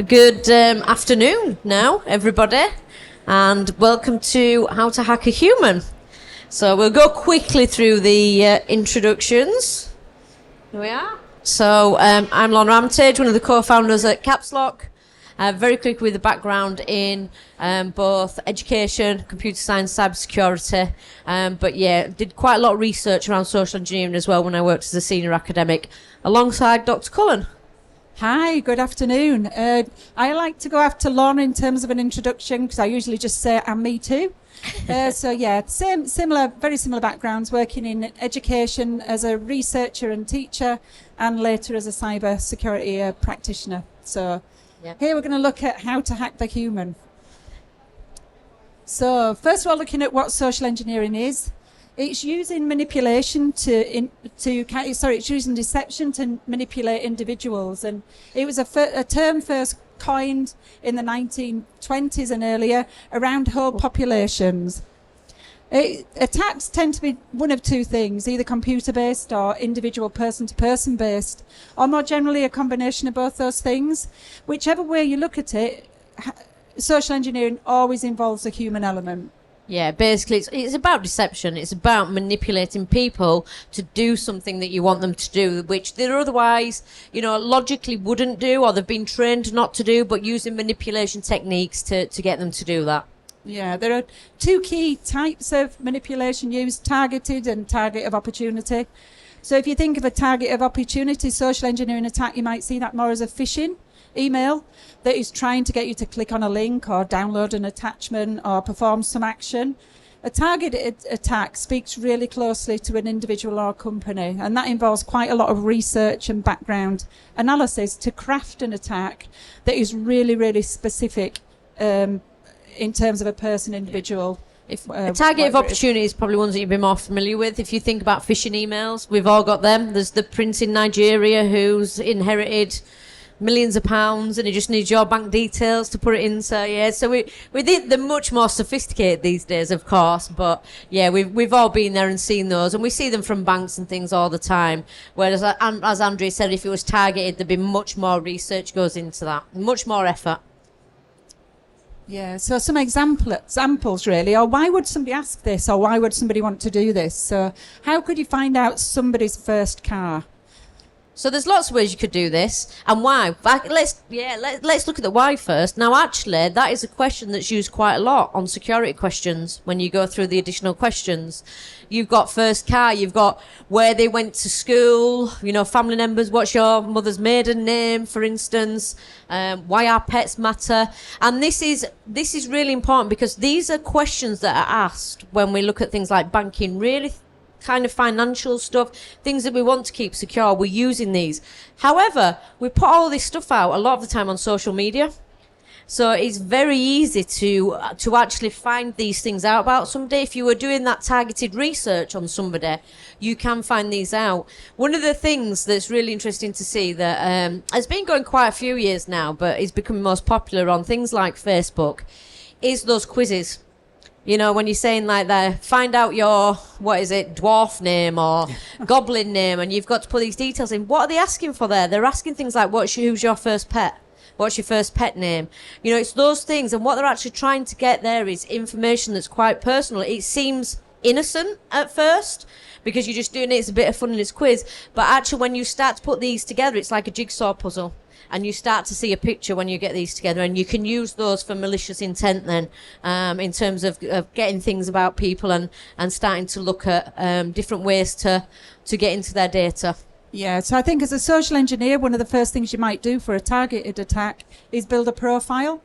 Good afternoon now, everybody, and welcome to How to Hack a Human. So we'll go quickly through the introductions. Here we are. So I'm Lorna Armitage, one of the co-founders at CAPSLOCK. Very quick with a background in both education, computer science, cybersecurity, but yeah, did quite a lot of research around social engineering as well when I worked as a senior academic alongside Dr. Cullen. Hi, good afternoon. I like to go after Lorna in terms of an introduction because I usually just say, and me too. So yeah, very similar backgrounds, working in education as a researcher and teacher, and later as a cyber security practitioner. So here we're going to look at how to hack the human. So first of all, looking at what social engineering is. It's using manipulation it's using deception to manipulate individuals. And it was a term first coined in the 1920s and earlier around whole populations. Attacks tend to be one of two things, either computer-based or individual person-to-person based, or more generally a combination of both those things. Whichever way you look at it, social engineering always involves a human element. Yeah, basically it's about deception. It's about manipulating people to do something that you want them to do, which they otherwise, logically wouldn't do, or they've been trained not to do, but using manipulation techniques to get them to do that. Yeah, there are two key types of manipulation used, targeted and target of opportunity. So if you think of a target of opportunity social engineering attack, you might see that more as a phishing email that is trying to get you to click on a link or download an attachment or perform some action. A targeted attack speaks really closely to an individual or company, and that involves quite a lot of research and background analysis to craft an attack that is really, really specific in terms of a person, individual. A target of opportunity is probably ones that you've been more familiar with. If you think about phishing emails, we've all got them. There's the prince in Nigeria who's inherited millions of pounds and he just needs your bank details to put it in. So yeah, so they're much more sophisticated these days, of course, but yeah, we've all been there and seen those, and we see them from banks and things all the time. Whereas, as Andrea said, if it was targeted, there'd be much more research goes into that, much more effort. Yeah, so some examples really, or why would somebody ask this, or why would somebody want to do this? So how could you find out somebody's first car? So there's lots of ways you could do this, and why. Let's look at the why first. Now, actually, that is a question that's used quite a lot on security questions when you go through the additional questions. You've got first car, you've got where they went to school, family members, what's your mother's maiden name, for instance, why our pets matter. And this is really important because these are questions that are asked when we look at things like banking, really kind of financial stuff, things that we want to keep secure. We're using these. However, we put all this stuff out a lot of the time on social media. So it's very easy to actually find these things out about somebody. If you were doing that targeted research on somebody, you can find these out. One of the things that's really interesting to see that has been going quite a few years now, but is becoming most popular on things like Facebook, is those quizzes. When you're saying like that, find out your, dwarf name or goblin name, and you've got to put these details in. What are they asking for there? They're asking things like, who's your first pet? What's your first pet name? It's those things, and what they're actually trying to get there is information that's quite personal. It seems innocent at first because you're just doing it, it's a bit of fun in this quiz, but actually when you start to put these together, it's like a jigsaw puzzle. And you start to see a picture when you get these together, and you can use those for malicious intent then, in terms of getting things about people and starting to look at different ways to get into their data. Yeah, so I think as a social engineer, one of the first things you might do for a targeted attack is build a profile.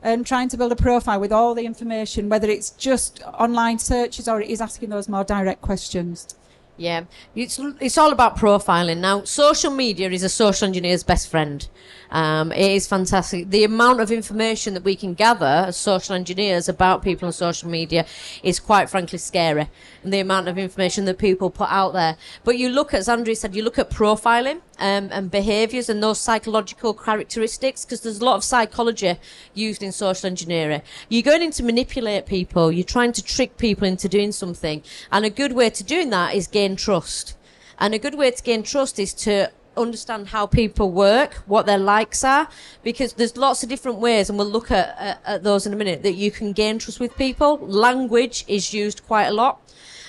And trying to build a profile with all the information, whether it's just online searches or it is asking those more direct questions. Yeah, it's all about profiling. Now, social media is a social engineer's best friend. It is fantastic. The amount of information that we can gather as social engineers about people on social media is quite frankly scary. And the amount of information that people put out there. But you look at, as Andrea said, you look at profiling and behaviours and those psychological characteristics, because there's a lot of psychology used in social engineering. You're going in to manipulate people. You're trying to trick people into doing something. And a good way to doing that is gain trust. And a good way to gain trust is to understand how people work, what their likes are, because there's lots of different ways, and we'll look at those in a minute, that you can gain trust with people. Language is used quite a lot,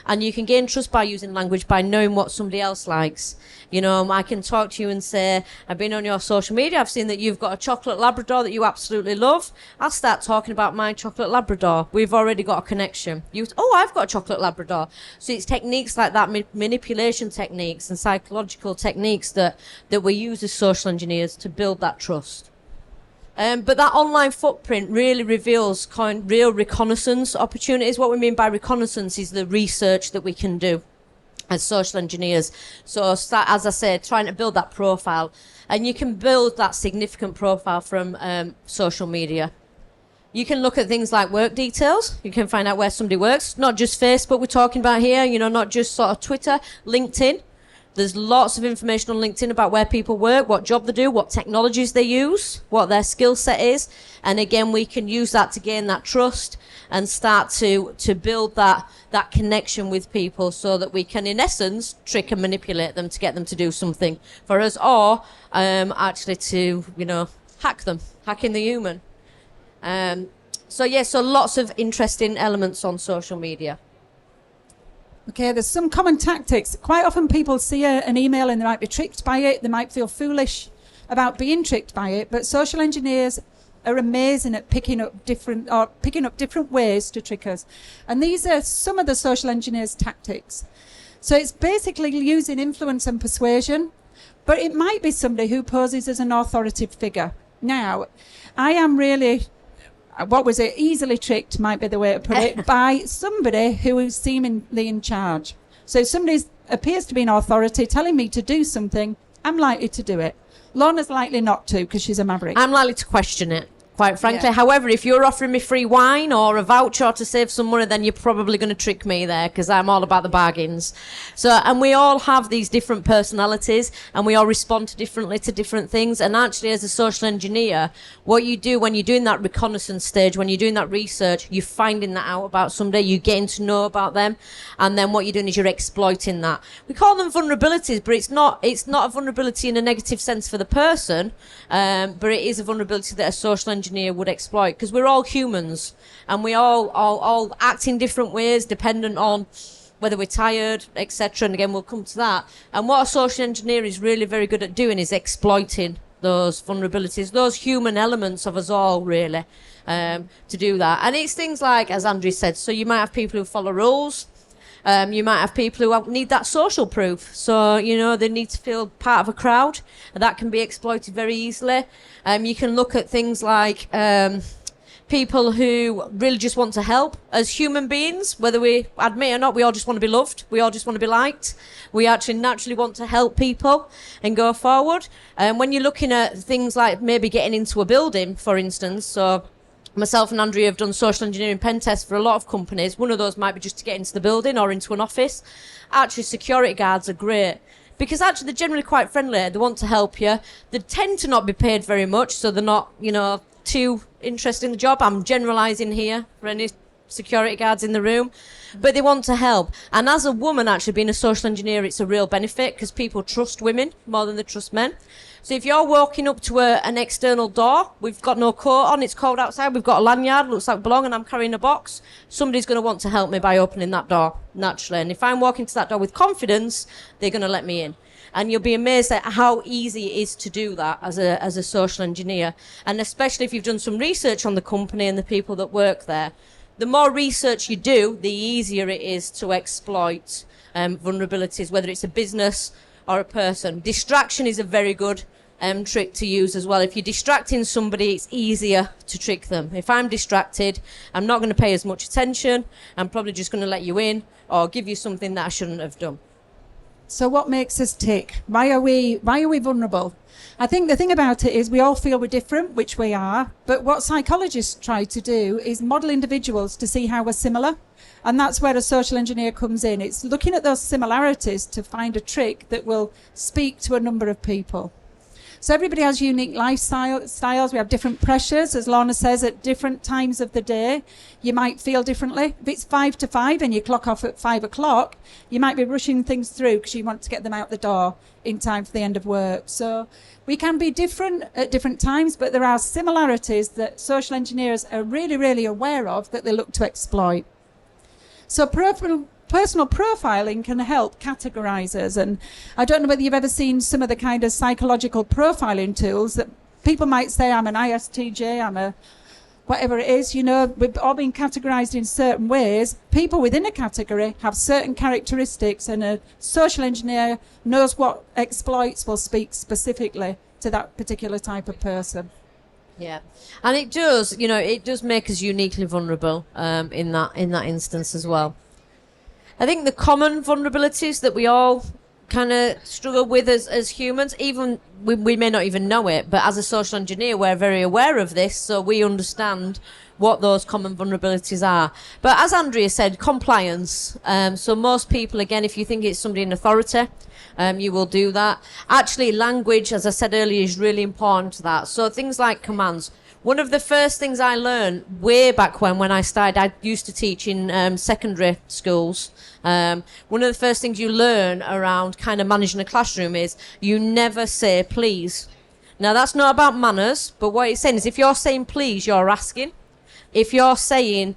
and you can gain trust by using language by knowing what somebody else likes. You know, I can talk to you and say, I've been on your social media, I've seen that you've got a chocolate Labrador that you absolutely love. I'll start talking about my chocolate Labrador. We've already got a connection. I've got a chocolate Labrador. So it's techniques like that, manipulation techniques and psychological techniques that we use as social engineers to build that trust. But that online footprint really reveals real reconnaissance opportunities. What we mean by reconnaissance is the research that we can do as social engineers. So start, as I said, trying to build that profile. And you can build that significant profile from social media. You can look at things like work details. You can find out where somebody works. Not just Facebook we're talking about here, you know, not just sort of Twitter, LinkedIn. There's lots of information on LinkedIn about where people work, what job they do, what technologies they use, what their skill set is. And again, we can use that to gain that trust and start to build that connection with people, so that we can, in essence, trick and manipulate them to get them to do something for us, or actually to, you know, hacking the human. So lots of interesting elements on social media. Okay, there's some common tactics. Quite often people see an email and they might be tricked by it. They might feel foolish about being tricked by it. But social engineers are amazing at picking up different ways to trick us. And these are some of the social engineers' tactics. So it's basically using influence and persuasion, but it might be somebody who poses as an authoritative figure. Now, I am really... easily tricked, might be the way to put it, by somebody who is seemingly in charge. So if somebody appears to be an authority telling me to do something, I'm likely to do it. Lorna's likely not to, because she's a maverick. I'm likely to question it, quite frankly. Yeah. However, if you're offering me free wine or a voucher to save some money, then you're probably going to trick me there, because I'm all about the bargains. So, and we all have these different personalities, and we all respond differently to different things. And actually, as a social engineer, what you do when you're doing that reconnaissance stage, when you're doing that research, you're finding that out about somebody, you're getting to know about them, and then what you're doing is you're exploiting that. We call them vulnerabilities, but it's not a vulnerability in a negative sense for the person, but it is a vulnerability that a social engineer would exploit, because we're all humans, and we all act in different ways dependent on whether we're tired, etc. And again, we'll come to that. And what a social engineer is really very good at doing is exploiting those vulnerabilities, those human elements of us all, really, to do that. And it's things like, as Andrew said, so you might have people who follow rules. You might have people who need that social proof. So, you know, they need to feel part of a crowd, and that can be exploited very easily. You can look at things like people who really just want to help. As human beings, whether we admit or not, we all just want to be loved. We all just want to be liked. We actually naturally want to help people and go forward. And when you're looking at things like maybe getting into a building, for instance, so myself and Andrea have done social engineering pen tests for a lot of companies. One of those might be just to get into the building or into an office. Actually, security guards are great, because actually they're generally quite friendly. They want to help you. They tend to not be paid very much, so they're not, you know, too interested in the job. I'm generalising here for any security guards in the room, but they want to help. And as a woman, actually being a social engineer, it's a real benefit, because people trust women more than they trust men. So if you're walking up to an external door, we've got no coat on, it's cold outside, we've got a lanyard, looks like belong, and I'm carrying a box, somebody's going to want to help me by opening that door, naturally. And if I'm walking to that door with confidence, they're going to let me in. And you'll be amazed at how easy it is to do that as a social engineer. And especially if you've done some research on the company and the people that work there. The more research you do, the easier it is to exploit vulnerabilities, whether it's a business or a person. Distraction is a very good trick to use as well. If you're distracting somebody, it's easier to trick them. If I'm distracted, I'm not going to pay as much attention. I'm probably just going to let you in or give you something that I shouldn't have done. So what makes us tick? Why are we vulnerable? I think the thing about it is we all feel we're different, which we are, but what psychologists try to do is model individuals to see how we're similar. And that's where a social engineer comes in. It's looking at those similarities to find a trick that will speak to a number of people. So everybody has unique styles. We have different pressures, as Lorna says, at different times of the day. You might feel differently. If it's 5 to 5 and you clock off at 5 o'clock, you might be rushing things through because you want to get them out the door in time for the end of work. So we can be different at different times, but there are similarities that social engineers are really, really aware of that they look to exploit. So personal profiling can help categorize us. And I don't know whether you've ever seen some of the kind of psychological profiling tools that people might say, I'm an ISTJ, I'm a whatever it is. You know, we've all been categorized in certain ways. People within a category have certain characteristics, and a social engineer knows what exploits will speak specifically to that particular type of person. Yeah, and it does, you know, it does make us uniquely vulnerable in that instance as well. I think the common vulnerabilities that we all kind of struggle with as humans, even we may not even know it, but as a social engineer, we're very aware of this, so we understand what those common vulnerabilities are. But as Andrea said, compliance. So most people, again, if you think it's somebody in authority, you will do that. Actually, language, as I said earlier, is really important to that. So things like commands. One of the first things I learned way back when I started, I used to teach in secondary schools. One of the first things you learn around kind of managing a classroom is you never say please. Now, that's not about manners, but what it's saying is if you're saying please, you're asking. If you're saying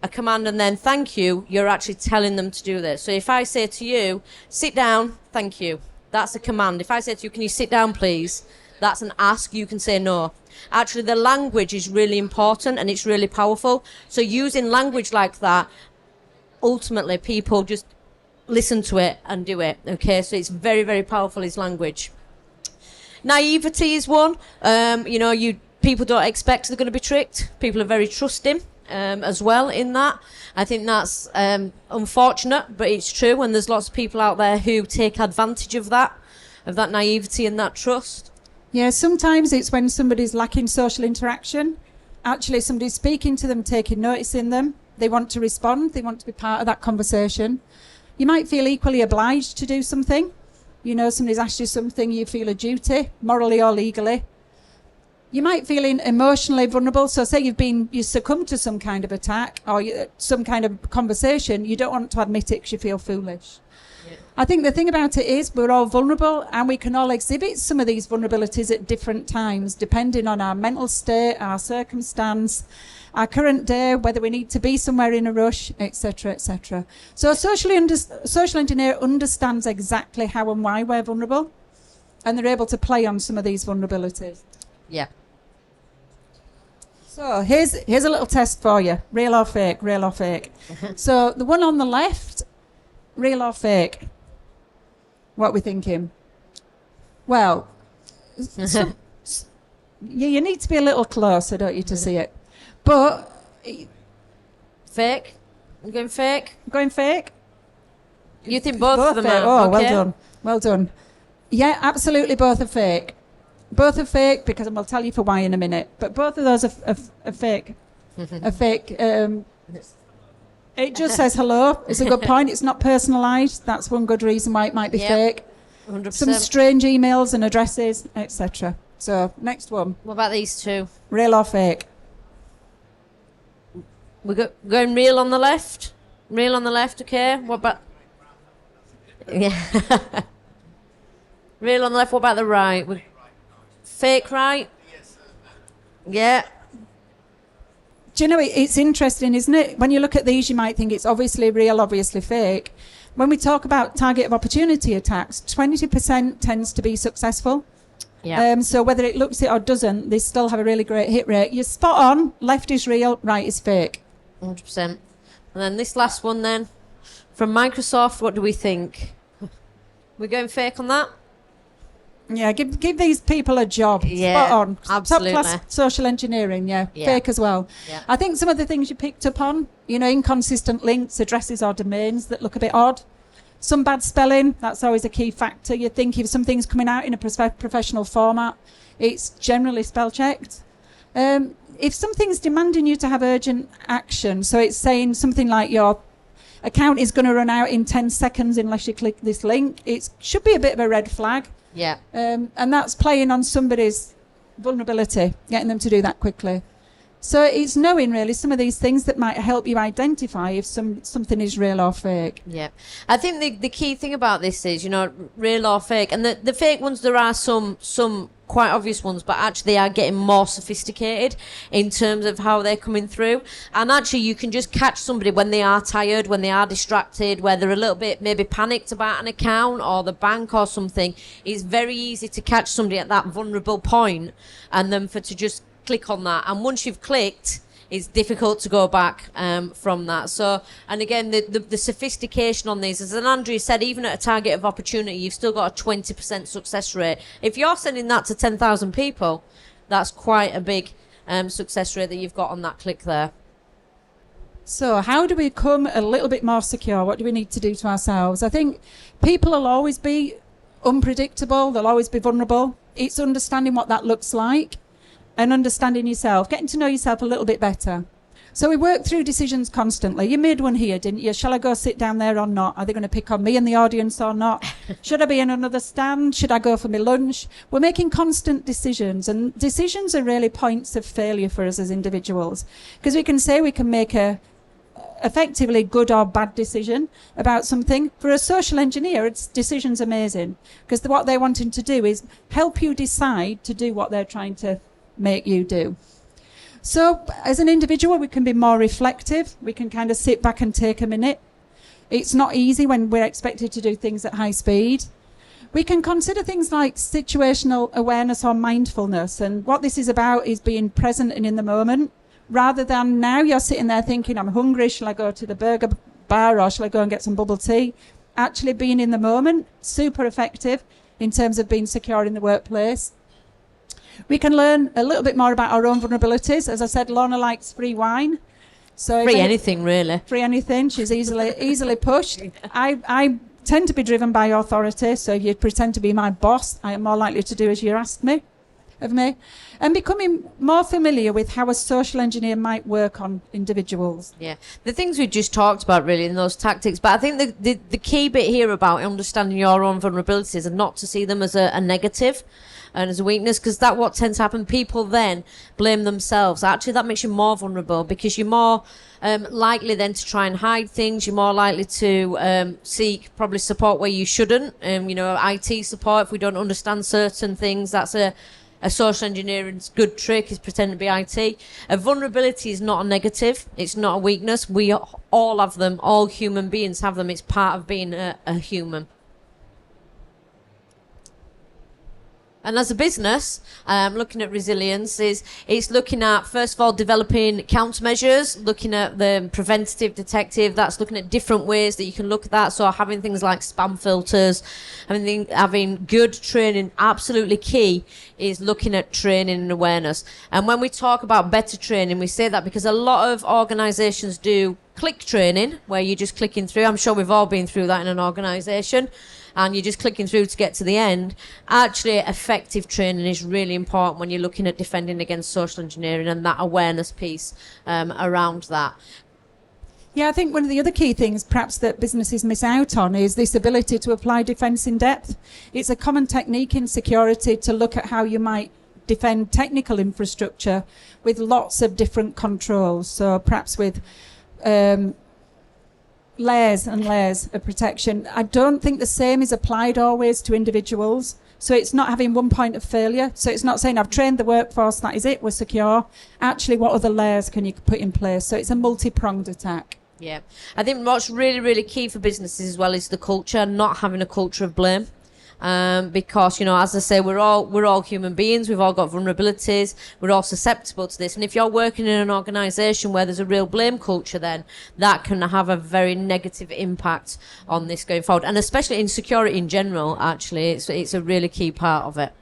a command and then thank you, you're actually telling them to do this. So if I say to you, sit down, thank you, that's a command. If I say to you, can you sit down, please? That's an ask. You can say no. Actually, the language is really important and it's really powerful. So using language like that, ultimately people just listen to it and do it. Okay, so it's very, very powerful, is language. Naivety is one. People don't expect they're going to be tricked. People are very trusting as well in that. I think that's unfortunate, but it's true, and there's lots of people out there who take advantage of that naivety and that trust. Yeah, sometimes it's when somebody's lacking social interaction. Actually, somebody's speaking to them, taking notice in them. They want to respond. They want to be part of that conversation. You might feel equally obliged to do something. You know, somebody's asked you something, you feel a duty, morally or legally. You might feel emotionally vulnerable. So say you succumb to some kind of attack or some kind of conversation, you don't want to admit it because you feel foolish. Yeah. I think the thing about it is we're all vulnerable, and we can all exhibit some of these vulnerabilities at different times, depending on our mental state, our circumstance, our current day, whether we need to be somewhere in a rush, etc., etc. So a social engineer understands exactly how and why we're vulnerable, and they're able to play on some of these vulnerabilities. Yeah. So here's a little test for you. Real or fake, real or fake. So the one on the left, real or fake? What are we thinking? Well, you need to be a little closer, don't you, to see it. But... Fake? I'm going fake? Going fake? You think both of them fake. are? Oh, okay. Well done. Well done. Yeah, absolutely both are fake. Both are fake, because I'll tell you for why in a minute. But both of those are fake. Are fake. It just says hello. It's a good point. It's not personalised. That's one good reason why it might be fake. 100%. Some strange emails and addresses, etc. So, next one. What about these two? Real or fake? We're going real on the left? Real on the left, okay. What about... Yeah. Real on the left, what about the right? Fake right? Yeah. Do you know, it's interesting, isn't it? When you look at these, you might think it's obviously real, obviously fake. When we talk about target of opportunity attacks, 20% tends to be successful. Yeah. So whether it looks it or doesn't, they still have a really great hit rate. You're spot on. Left is real, right is fake. 100%. And then this last one then, from Microsoft, what do we think? We're going fake on that? Yeah, give these people a job. Yeah, spot on. absolutely. Top class social engineering, fake as well. Yeah. I think some of the things you picked up on, inconsistent links, addresses or domains that look a bit odd. Some bad spelling, that's always a key factor. You think if something's coming out in a professional format, it's generally spell checked. If something's demanding you to have urgent action, so it's saying something like your account is going to run out in 10 seconds unless you click this link, it should be a bit of a red flag. Yeah. And that's playing on somebody's vulnerability, getting them to do that quickly. So it's knowing really some of these things that might help you identify if something is real or fake. Yeah. I think the key thing about this is, real or fake. And the fake ones, there are some quite obvious ones, but actually they are getting more sophisticated in terms of how they're coming through. And actually you can just catch somebody when they are tired, when they are distracted, where they're a little bit maybe panicked about an account or the bank or something. It's very easy to catch somebody at that vulnerable point and then to just click on that. And once you've clicked, it's difficult to go back from that. So, and again, the sophistication on these, as Andrea said, even at a target of opportunity, you've still got a 20% success rate. If you're sending that to 10,000 people, that's quite a big success rate that you've got on that click there. So how do we become a little bit more secure? What do we need to do to ourselves? I think people will always be unpredictable. They'll always be vulnerable. It's understanding what that looks like and understanding yourself, getting to know yourself a little bit better. So we work through decisions constantly. You made one here, didn't you? Shall I go sit down there or not? Are they going to pick on me in the audience or not? Should I be in another stand? Should I go for my lunch? We're making constant decisions, and decisions are really points of failure for us as individuals, because we can say we can make a effectively good or bad decision about something. For a social engineer, its decision's amazing, because what they're wanting to do is help you decide to do what they're trying to make you do. So as an individual, we can be more reflective. We can kind of sit back and take a minute. It's not easy when we're expected to do things at high speed. We can consider things like situational awareness or mindfulness, and what this is about is being present and in the moment, rather than now you're sitting there thinking, I'm hungry, shall I go to the burger bar or shall I go and get some bubble tea? Actually being in the moment, super effective in terms of being secure in the workplace. We can learn a little bit more about our own vulnerabilities. As I said, Lorna likes free wine. So Free anything, really. Free anything. She's easily pushed. I tend to be driven by authority. So if you pretend to be my boss, I am more likely to do as you asked me, of me. And becoming more familiar with how a social engineer might work on individuals. Yeah, the things we just talked about really in those tactics, but I think the key bit here about understanding your own vulnerabilities and not to see them as a negative and as a weakness, because that what tends to happen. People then blame themselves. Actually, that makes you more vulnerable, because you're more likely then to try and hide things. You're more likely to seek probably support where you shouldn't. IT support if we don't understand certain things. That's a social engineering's good trick, is pretend to be IT. A vulnerability is not a negative. It's not a weakness. We all have them. All human beings have them. It's part of being a human. And as a business, looking at resilience it's looking at, first of all, developing countermeasures, looking at the preventative, detective. That's looking at different ways that you can look at that. So having things like spam filters, having good training, absolutely key is looking at training and awareness. And when we talk about better training, we say that because a lot of organisations do click training, where you're just clicking through. I'm sure we've all been through that in an organisation. And you're just clicking through to get to the end. Actually, effective training is really important when you're looking at defending against social engineering, and that awareness piece around that. Yeah, I think one of the other key things perhaps that businesses miss out on is this ability to apply defence in depth. It's a common technique in security to look at how you might defend technical infrastructure with lots of different controls. So perhaps with layers and layers of protection. I don't think the same is applied always to individuals. So it's not having one point of failure. So it's not saying I've trained the workforce, that is it, we're secure. Actually, what other layers can you put in place? So it's a multi-pronged attack. Yeah. I think what's really, really key for businesses as well is the culture, not having a culture of blame. Because, as I say, we're all human beings. We've all got vulnerabilities. We're all susceptible to this. And if you're working in an organisation where there's a real blame culture, then that can have a very negative impact on this going forward. And especially in security in general, actually, it's a really key part of it.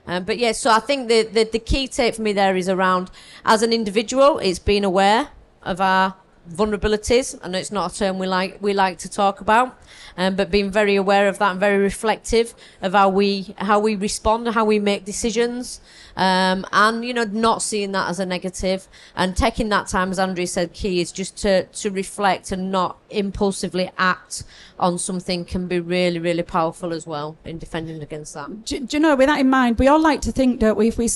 But yeah, so I think the key take for me there is around, as an individual, it's being aware of our vulnerabilities. I know it's not a term we like to talk about, but being very aware of that and very reflective of how we respond, how we make decisions, and not seeing that as a negative, and taking that time, as Andrew said, key is just to reflect and not impulsively act on something can be really, really powerful as well in defending against that. Do you know, with that in mind, we all like to think, don't we, if we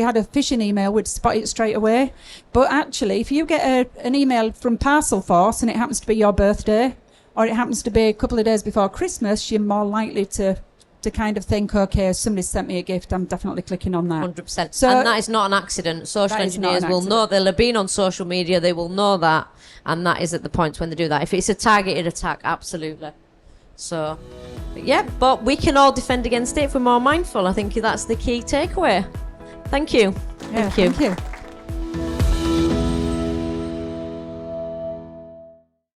had a phishing email, we'd spot it straight away. But actually, if you get an email from Parcel Force and it happens to be your birthday, or it happens to be a couple of days before Christmas, you're more likely to kind of think, okay, somebody sent me a gift, I'm definitely clicking on that. 100%. So, and that is not an accident. Social engineers will know, they'll have been on social media, they will know that, and that is at the point when they do that. If it's a targeted attack, absolutely. So, but we can all defend against it if we're more mindful. I think that's the key takeaway. Thank you. Thank you.